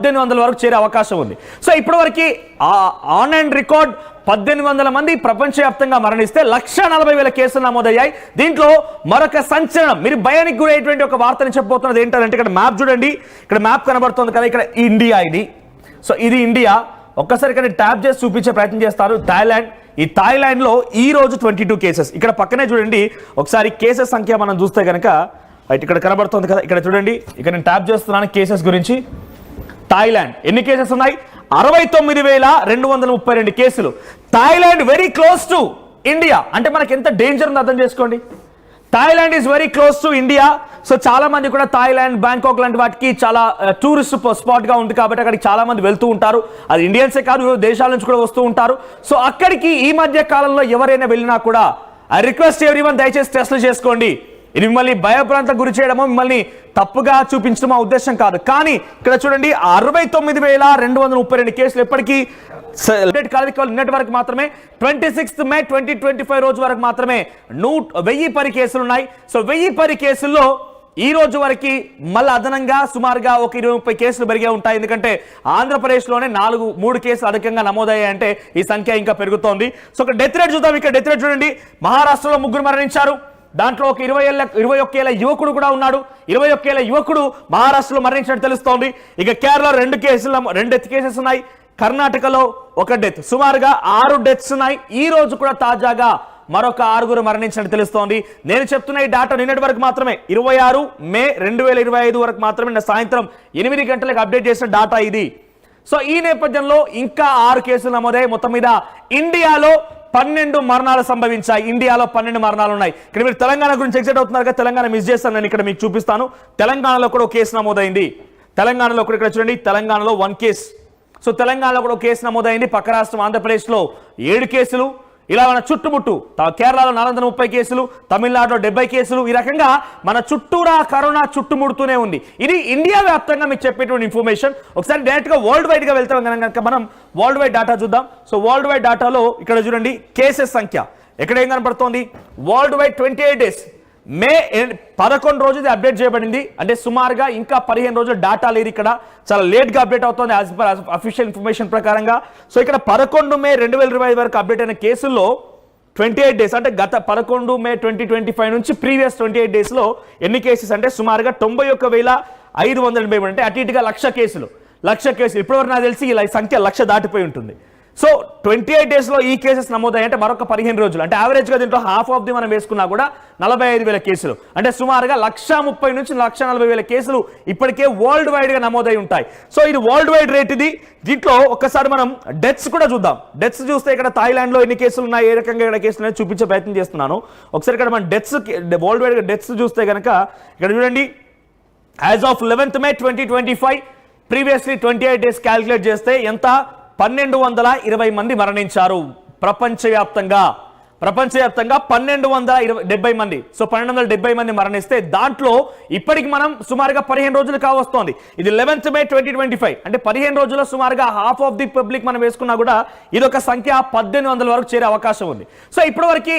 1800 వరకు చేరే అవకాశం ఉంది. సో ఇప్పటివరకు ఆన్ అండ్ రికార్డ్ 1800 మంది ప్రపంచవ్యాప్తంగా మరణిస్తే 1,40,000 కేసులు నమోదయ్యాయి. దీంట్లో మరొక సంచలనం, మీరు భయానికి గురైనటువంటి ఒక వార్తని చెప్పబోతున్నది ఏంటంటే, ఇక్కడ మ్యాప్ చూడండి, ఇక్కడ మ్యాప్ కనబడుతుంది కదా, ఇక్కడ ఇండియా ఇది. సో ఇది ఇండియా. ఒక్కసారి ఇక్కడ ట్యాప్ చేసి చూపించే ప్రయత్నం చేస్తారు. థాయిలాండ్, ఈ థాయిలాండ్ లో ఈ రోజు 22 కేసెస్. ఇక్కడ పక్కనే చూడండి ఒకసారి కేసెస్ సంఖ్య మనం చూస్తే కనుక ఇక్కడ కనబడుతుంది కదా, ఇక్కడ చూడండి, ఇక్కడ నేను ట్యాప్ చేస్తున్నాను కేసెస్ గురించి. థాయిలాండ్ ఎన్ని కేసెస్ ఉన్నాయి? 69,232 కేసులు. Thailand very close to India. అంటే మనకి ఎంత డేంజర్ ఉందో అర్థం చేసుకోండి. Thailand is very close to India. So చాలా మంది కూడా థాయిలాండ్, బ్యాంకాక్ లాంటి వాటికి చాలా టూరిస్ట్ స్పాట్ గా ఉంది కాబట్టి అక్కడికి చాలా మంది వెళ్తూ ఉంటారు. అది ఇండియన్సే కాదు, వివిధ దేశాల నుంచి కూడా వస్తూ ఉంటారు. సో అక్కడికి ఈ మధ్య కాలంలో ఎవరైనా వెళ్ళినా కూడా ఐ రిక్వెస్ట్ ఎవ్రీవన్, దయచేసి టెస్టులు చేసుకోండి. ఇది మిమ్మల్ని భయభ్రాంతకు గురి చేయడమో మిమ్మల్ని తప్పుగా చూపించడం ఆ ఉద్దేశం కాదు. కానీ ఇక్కడ చూడండి 69,232 కేసులు ఎప్పటికీ నిన్నటి వరకు మాత్రమే 26 మే 2025 రోజు వరకు మాత్రమే 1010 కేసులు ఉన్నాయి. సో 1010 కేసుల్లో ఈ రోజు వరకు మళ్ళీ అదనంగా సుమారుగా ఒక 20-30 కేసులు పెరిగే ఉంటాయి. ఎందుకంటే ఆంధ్రప్రదేశ్లోనే 3 కేసులు అధికంగా నమోదయ్యాయంటే ఈ సంఖ్య ఇంకా పెరుగుతోంది. సో ఒక డెత్ రేట్ చూద్దాం. ఇక్కడ డెత్ రేట్ చూడండి, మహారాష్ట్రలో 3 మరణించారు. దాంట్లో ఒక 21 ఏళ్ల యువకుడు కూడా ఉన్నాడు. 21 ఏళ్ల యువకుడు మహారాష్ట్రలో మరణించినట్టు తెలుస్తోంది. ఇక కేరళలో 2 డెత్ కేసెస్ ఉన్నాయి. కర్ణాటకలో 1 డెత్, సుమారుగా 6 డెత్స్ ఉన్నాయి. ఈ రోజు కూడా తాజాగా మరొక 6 మరణించినట్టు తెలుస్తోంది. నేను చెప్తున్న ఈ డాటా నిన్నటి వరకు మాత్రమే, 26 మే 2025 వరకు మాత్రమే, నిన్న సాయంత్రం 8 గంటలకు అప్డేట్ చేసిన డాటా ఇది. సో ఈ నేపథ్యంలో ఇంకా 6 కేసులు నమోదయ్యాయి. మొత్తం మీద ఇండియాలో 12 మరణాలు సంభవించాయి. ఇండియాలో 12 మరణాలు ఉన్నాయి. ఇక్కడ మీరు తెలంగాణ గురించి ఎక్సైట్ అవుతున్నారు కదా, తెలంగాణ మిస్ చేస్తాను, నేను ఇక్కడ మీకు చూపిస్తాను. తెలంగాణలో కూడా ఒక కేసు నమోదైంది. తెలంగాణలో కూడా ఇక్కడ చూడండి, తెలంగాణలో 1 కేసు. సో తెలంగాణలో కూడా ఒక కేసు నమోదైంది. పక్క రాష్ట్రం ఆంధ్రప్రదేశ్లో 7 కేసులు. ఇలా మన చుట్టుముట్టు కేరళలో 430 కేసులు, తమిళనాడులో 70 కేసులు. ఈ రకంగా మన చుట్టూరా కరోనా చుట్టుముడుతూనే ఉంది. ఇది ఇండియా వ్యాప్తంగా మీకు చెప్పేటువంటి ఇన్ఫర్మేషన్. ఒకసారి డైరెక్ట్ గా వరల్డ్ వైడ్ గా వెళ్తాం కనుక మనం వరల్డ్ వైడ్ డాటా చూద్దాం. సో వరల్డ్ వైడ్ డాటాలో ఇక్కడ చూడండి కేసెస్ సంఖ్య ఎక్కడ ఏం కనపడుతోంది. వరల్డ్ వైడ్ 28 డేస్, మే 11 రోజుది అప్డేట్ చేయబడింది. అంటే సుమారుగా ఇంకా 15 రోజుల డాటా లేదు. ఇక్కడ చాలా లేట్ గా అప్డేట్ అవుతుంది యాజ్ పర్ అఫీషియల్ ఇన్ఫర్మేషన్ ప్రకారంగా. సో ఇక్కడ 11 మే 2025 వరకు అప్డేట్ అయిన కేసుల్లో 28 డేస్, అంటే గత 11 మే 2025 నుంచి ప్రీవియస్ 28 డేస్ లో ఎన్ని కేసెస్ అంటే సుమారుగా 91,583, అంటే అటు ఇటుగా 1,00,000 కేసులు. 1,00,000 కేసులు ఇప్పటివరకు నాకు తెలిసి ఇలా సంఖ్య 1,00,000 దాటిపోయి ఉంటుంది. సో 28 డేస్ లో ఈ కేసెస్ నమోదయ్యాయి. అంటే మరొక 15 రోజులు, అంటే యావరేజ్ గా దీంట్లో హాఫ్ ఆఫ్ ది మనం వేసుకున్నా కూడా 45,000 కేసులు, అంటే సుమారుగా 130,000 నుంచి 140,000 కేసులు ఇప్పటికే వరల్డ్ వైడ్ గా నమోదై ఉంటాయి. సో ఇది వరల్డ్ వైడ్ రేట్ ఇది. దీంట్లో ఒక్కసారి మనం డెత్స్ కూడా చూద్దాం. డెత్స్ చూస్తే ఇక్కడ థాయిలాండ్ లో ఎన్ని కేసులు ఉన్నాయి, ఏ రకంగా ఇక్కడ కేసులు ఉన్నాయి చూపించే ప్రయత్నం చేస్తున్నాను. ఒకసారి ఇక్కడ మనం డెత్స్, వరల్డ్ వైడ్ డెత్స్ చూస్తే కనుక ఇక్కడ చూడండి, as of 11th May 2025 previously 28 days calculate చేస్తే ఎంత, 1220 మంది మరణించారు ప్రపంచవ్యాప్తంగా. 1270 మంది. సో 1270 మంది మరణిస్తే దాంట్లో ఇప్పటికి మనం సుమారుగా 15 రోజులు కావస్తోంది. ఇది 11th మే 2025, అంటే 15 రోజుల్లో సుమారుగా హాఫ్ ఆఫ్ ది పబ్లిక్ మనం వేసుకున్నా కూడా ఇదొక సంఖ్య 1800 వరకు చేరే అవకాశం ఉంది. సో ఇప్పటివరకు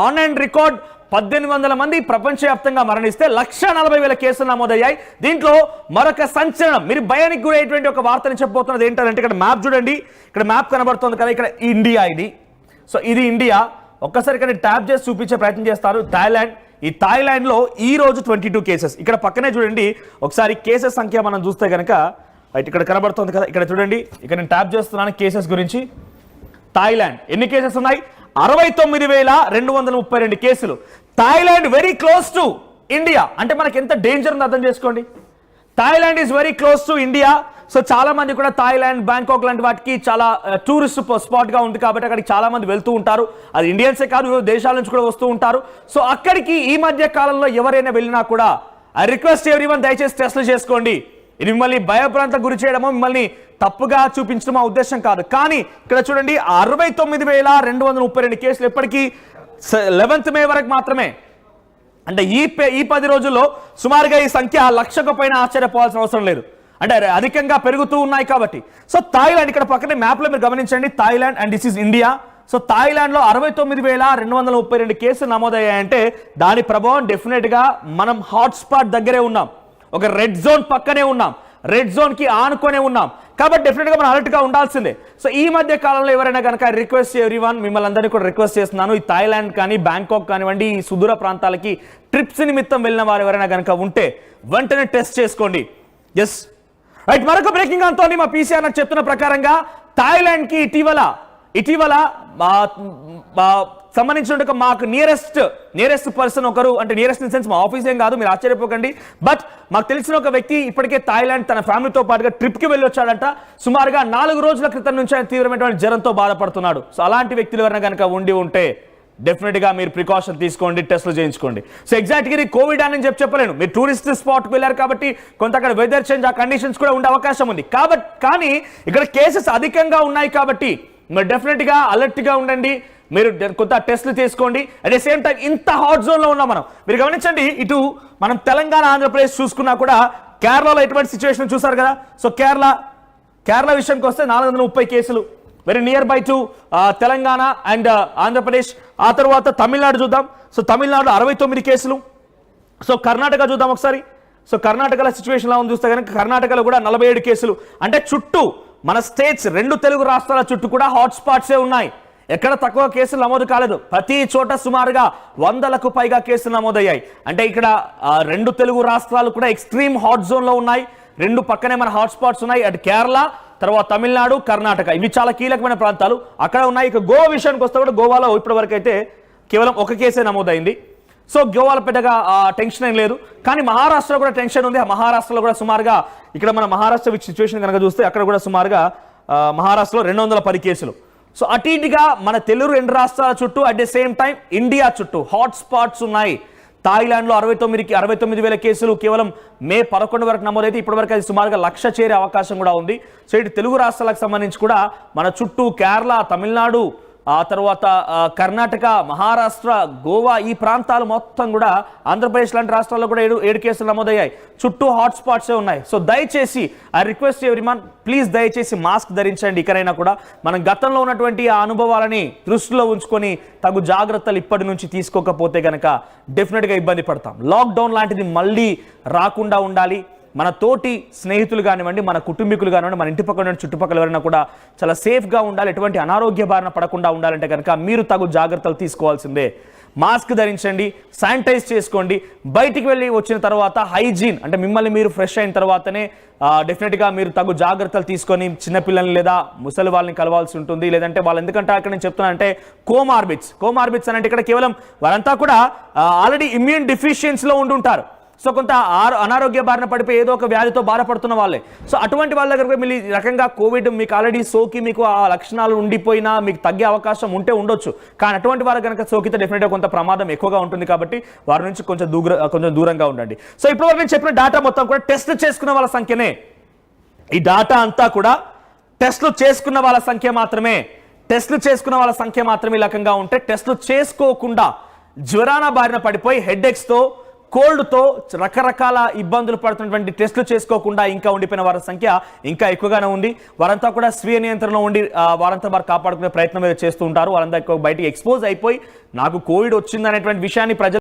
ఆన్ అండ్ రికార్డ్ 1800 మంది ప్రపంచవ్యాప్తంగా మరణిస్తే 1,40,000 కేసులు నమోదయ్యాయి. దీంట్లో మరొక సంచలనం, మీరు భయానికి గురైనటువంటి ఒక వార్తని చెప్పబోతున్నది ఏంటంటే, ఇక్కడ మ్యాప్ చూడండి, ఇక్కడ మ్యాప్ కనబడుతుంది కదా, ఇక్కడ ఇండియా ఇది. సో ఇది ఇండియా. ఒక్కసారి ఇక్కడ ట్యాప్ చేసి చూపించే ప్రయత్నం చేస్తారు. థాయిలాండ్, ఈ థాయిలాండ్ లో ఈ రోజు 22 కేసెస్. ఇక్కడ పక్కనే చూడండి ఒకసారి కేసెస్ సంఖ్య మనం చూస్తే కనుక ఇక్కడ కనబడుతుంది కదా, ఇక్కడ చూడండి, ఇక్కడ నేను ట్యాప్ చేస్తున్నాను కేసెస్ గురించి. థాయిలాండ్ ఎన్ని కేసెస్ ఉన్నాయి? 69,232 కేసులు. Thailand very close to India. అంటే మనకి ఎంత డేంజర్ ఉందో అర్థం చేసుకోండి. Thailand is very close to India. So చాలా మంది కూడా థాయిలాండ్, బ్యాంకాక్ లాంటి వాటికి చాలా టూరిస్ట్ స్పాట్ గా ఉంది కాబట్టి అక్కడికి చాలా మంది వెళ్తూ ఉంటారు. అది ఇండియన్సే కాదు, వివిధ దేశాల నుంచి కూడా వస్తూ ఉంటారు. సో అక్కడికి ఈ మధ్య కాలంలో ఎవరైనా వెళ్ళినా కూడా ఐ రిక్వెస్ట్ ఎవ్రీవన్, దయచేసి టెస్టులు చేసుకోండి. ఇది మిమ్మల్ని భయభ్రాంతకు గురి చేయడమో మిమ్మల్ని తప్పుగా చూపించడం ఆ ఉద్దేశం కాదు. కానీ ఇక్కడ చూడండి 69,232 కేసులు ఎప్పటికీ 11th మే వరకు మాత్రమే, అంటే ఈ 10 రోజుల్లో సుమారుగా ఈ సంఖ్య 1,00,000కు పైన ఆశ్చర్యపోవాల్సిన అవసరం లేదు. అంటే అధికంగా పెరుగుతూ ఉన్నాయి కాబట్టి. సో థాయిలాండ్ ఇక్కడ పక్కనే మ్యాప్ లో మీరు గమనించండి, Thailand and this is India. So Thailand లో 69,232 కేసులు నమోదయ్యాయంటే దాని ప్రభావం డెఫినెట్ గా మనం హాట్ స్పాట్ దగ్గరే ఉన్నాం, ఒక రెడ్ జోన్ పక్కనే ఉన్నాం. రెడ్ జోన్ కి ఆనుకొనే ఉన్నాం కాబట్టి డెఫినెట్ గా మనం అలర్ట్ గా ఉండాల్సిందే. సో ఈ మధ్య కాలంలో ఎవరైనా కనుక రిక్వెస్ట్ ఎవ్రీవన్, మిమ్మల్ని అందరినీ కూడా రిక్వెస్ట్ చేస్తున్నాను, ఈ థాయిలాండ్ కానీ బ్యాంకాక్ కానివ్వండి, ఈ సుదూర ప్రాంతాలకి ట్రిప్స్ నిమిత్తం వెళ్ళిన వారు ఎవరైనా కనుక ఉంటే వెంటనే టెస్ట్ చేసుకోండి. Yes right. మరొక బ్రేకింగ్ అంతో మా పీసీఆర్ నాకు చెప్తున్న ప్రకారంగా థాయిలాండ్ కి ఇటీవల సంబంధించిన మాకు నియరెస్ట్ పర్సన్ ఒకరు, అంటే నియరెస్ట్ ఇన్ సెన్స్ మా ఆఫీస్ ఏం కాదు, మీరు ఆశ్చర్యపోకండి, బట్ మాకు తెలిసిన ఒక వ్యక్తి ఇప్పటికే థాయిలాండ్ తన ఫ్యామిలీతో పాటుగా ట్రిప్ కి వెళ్ళి వచ్చాడంట. సుమారుగా 4 రోజుల క్రితం నుంచి ఆయన తీవ్రమైనటువంటి జ్వరంతో బాధపడుతున్నాడు. సో అలాంటి వ్యక్తులు ఎవరైనా కనుక ఉంటే డెఫినెట్ గా మీరు ప్రికాషన్ తీసుకోండి, టెస్టులు చేయించుకోండి. సో ఎగ్జాక్ట్ గా కోవిడ్ అని చెప్పలేను, మీరు టూరిస్ట్ స్పాట్కి వెళ్ళారు కాబట్టి కొంత అక్కడ వెదర్ చేంజ్, ఆ కండిషన్స్ కూడా ఉండే అవకాశం ఉంది కానీ ఇక్కడ కేసెస్ అధికంగా ఉన్నాయి కాబట్టి మీరు డెఫినెట్ గా అలర్ట్ గా ఉండండి, మీరు కొంత టెస్టులు తీసుకోండి. అట్ ద సేమ్ టైం ఇంత హాట్ జోన్ లో ఉన్నాం మనం. మీరు గమనించండి, ఇటు మనం తెలంగాణ ఆంధ్రప్రదేశ్ చూసుకున్నా కూడా కేరళలో ఎటువంటి సిచ్యువేషన్ చూసారు కదా. సో కేరళ విషయానికి వస్తే 430 కేసులు, very near by to Telangana and Andhra Pradesh. ఆ తర్వాత తమిళనాడు చూద్దాం. సో తమిళనాడులో 69 కేసులు. సో కర్ణాటక చూద్దాం ఒకసారి. సో కర్ణాటకలో సిచ్యువేషన్ ఎలా ఉంది చూస్తే కనుక కర్ణాటకలో కూడా 47 కేసులు. అంటే చుట్టూ మన స్టేట్స్, 2 తెలుగు రాష్ట్రాల చుట్టూ కూడా హాట్ స్పాట్సే ఉన్నాయి, ఎక్కడ తక్కువ కేసులు నమోదు కాలేదు. ప్రతి చోట సుమారుగా 100లకు పైగా కేసులు నమోదయ్యాయి. అంటే ఇక్కడ 2 తెలుగు రాష్ట్రాలు కూడా ఎక్స్ట్రీమ్ హాట్ జోన్ లో ఉన్నాయి. 2 పక్కనే మన హాట్ స్పాట్స్ ఉన్నాయి, అటు కేరళ, తర్వాత తమిళనాడు, కర్ణాటక, ఇవి చాలా కీలకమైన ప్రాంతాలు అక్కడ ఉన్నాయి. ఇక గోవా విషయానికి వస్తే కూడా గోవాలో ఇప్పటి వరకు అయితే కేవలం 1 కేసే నమోదైంది. సో గోవాలో పెద్దగా టెన్షన్ ఏం లేదు. కానీ మహారాష్ట్రలో కూడా టెన్షన్ ఉంది. మహారాష్ట్రలో కూడా సుమారుగా ఇక్కడ మన మహారాష్ట్ర సిచ్యువేషన్ కనుక చూస్తే అక్కడ కూడా సుమారుగా మహారాష్ట్రలో 210 కేసులు. సో అటు ఇటుగా మన తెలుగు 2 రాష్ట్రాల చుట్టూ at the same time India చుట్టూ హాట్ స్పాట్స్ ఉన్నాయి. థాయిలాండ్లో 69,000 కేసులు కేవలం మే 11 వరకు నమోదైతే ఇప్పటి వరకు అది సుమారుగా 1,00,000 చేరే అవకాశం కూడా ఉంది. సో ఇటు తెలుగు రాష్ట్రాలకు సంబంధించి కూడా మన చుట్టూ కేరళ, తమిళనాడు, ఆ తర్వాత కర్ణాటక, మహారాష్ట్ర, గోవా, ఈ ప్రాంతాలు మొత్తం కూడా, ఆంధ్రప్రదేశ్ లాంటి రాష్ట్రాల్లో కూడా 7 కేసులు నమోదయ్యాయి. చుట్టూ హాట్ స్పాట్సే ఉన్నాయి. సో దయచేసి ఐ రిక్వెస్ట్ ఎవ్రీవన్, ప్లీజ్ దయచేసి మాస్క్ ధరించండి. ఇకనైనా కూడా మనం గతంలో ఉన్నటువంటి ఆ అనుభవాలని దృష్టిలో ఉంచుకొని తగు జాగ్రత్తలు ఇప్పటి నుంచి తీసుకోకపోతే కనుక డెఫినెట్గా ఇబ్బంది పడతాం. లాక్డౌన్ లాంటిది మళ్ళీ రాకుండా ఉండాలి. మన తోటి స్నేహితులు కానివ్వండి, మన కుటుంబీకులు కానివ్వండి, మన ఇంటి పక్కన చుట్టుపక్కల ఎవరైనా కూడా చాలా సేఫ్గా ఉండాలి. ఎటువంటి అనారోగ్య బారిన పడకుండా ఉండాలంటే కనుక మీరు తగు జాగ్రత్తలు తీసుకోవాల్సిందే. మాస్క్ ధరించండి, శానిటైజ్ చేసుకోండి. బయటికి వెళ్ళి వచ్చిన తర్వాత హైజీన్, అంటే మిమ్మల్ని మీరు ఫ్రెష్ అయిన తర్వాతనే డెఫినెట్గా మీరు తగు జాగ్రత్తలు తీసుకొని చిన్నపిల్లల్ని లేదా ముసలి వాళ్ళని కలవాల్సి ఉంటుంది. లేదంటే వాళ్ళు, ఎందుకంటే అక్కడ నేను చెప్తున్నా అంటే కోమార్బిట్స్ అని అంటే ఇక్కడ కేవలం వారంతా కూడా ఆల్రెడీ ఇమ్యూన్ డిఫిషియన్సీలో ఉండుంటారు. సో కొంత అనారోగ్య బారిన పడిపోయి ఏదో ఒక వ్యాధితో బాధపడుతున్న వాళ్ళే. సో అటువంటి వాళ్ళ దగ్గర మీరు ఈ రకంగా కోవిడ్ మీకు ఆల్రెడీ సోకి మీకు ఆ లక్షణాలు ఉండిపోయినా మీకు తగ్గే అవకాశం ఉండొచ్చు. కానీ అటువంటి వారు కనుక సోకితే డెఫినెట్గా కొంత ప్రమాదం ఎక్కువగా ఉంటుంది. కాబట్టి వారి నుంచి కొంచెం దూరంగా ఉండండి. సో ఇప్పటివరకు నేను చెప్పిన డేటా మొత్తం కూడా టెస్ట్ చేసుకున్న వాళ్ళ సంఖ్యనే. ఈ డేటా అంతా కూడా టెస్టులు చేసుకున్న వాళ్ళ సంఖ్య మాత్రమే. ఈ రకంగా ఉంటే టెస్టులు చేసుకోకుండా జ్వరాన బారిన పడిపోయి హెడ్ఏక్స్తో, కోల్డ్తో రకరకాల ఇబ్బందులు పడుతున్నటువంటి టెస్టులు చేసుకోకుండా ఇంకా ఉండిపోయిన వారి సంఖ్య ఇంకా ఎక్కువగానే ఉంది. వారంతా కూడా స్వీయ నియంత్రణలో ఉండి వారంతా వారు కాపాడుకునే ప్రయత్నం చేస్తూ ఉంటారు. వారంతా బయటికి ఎక్స్పోజ్ అయిపోయి నాకు కోవిడ్ వచ్చిందనేటువంటి విషయాన్ని ప్రజలు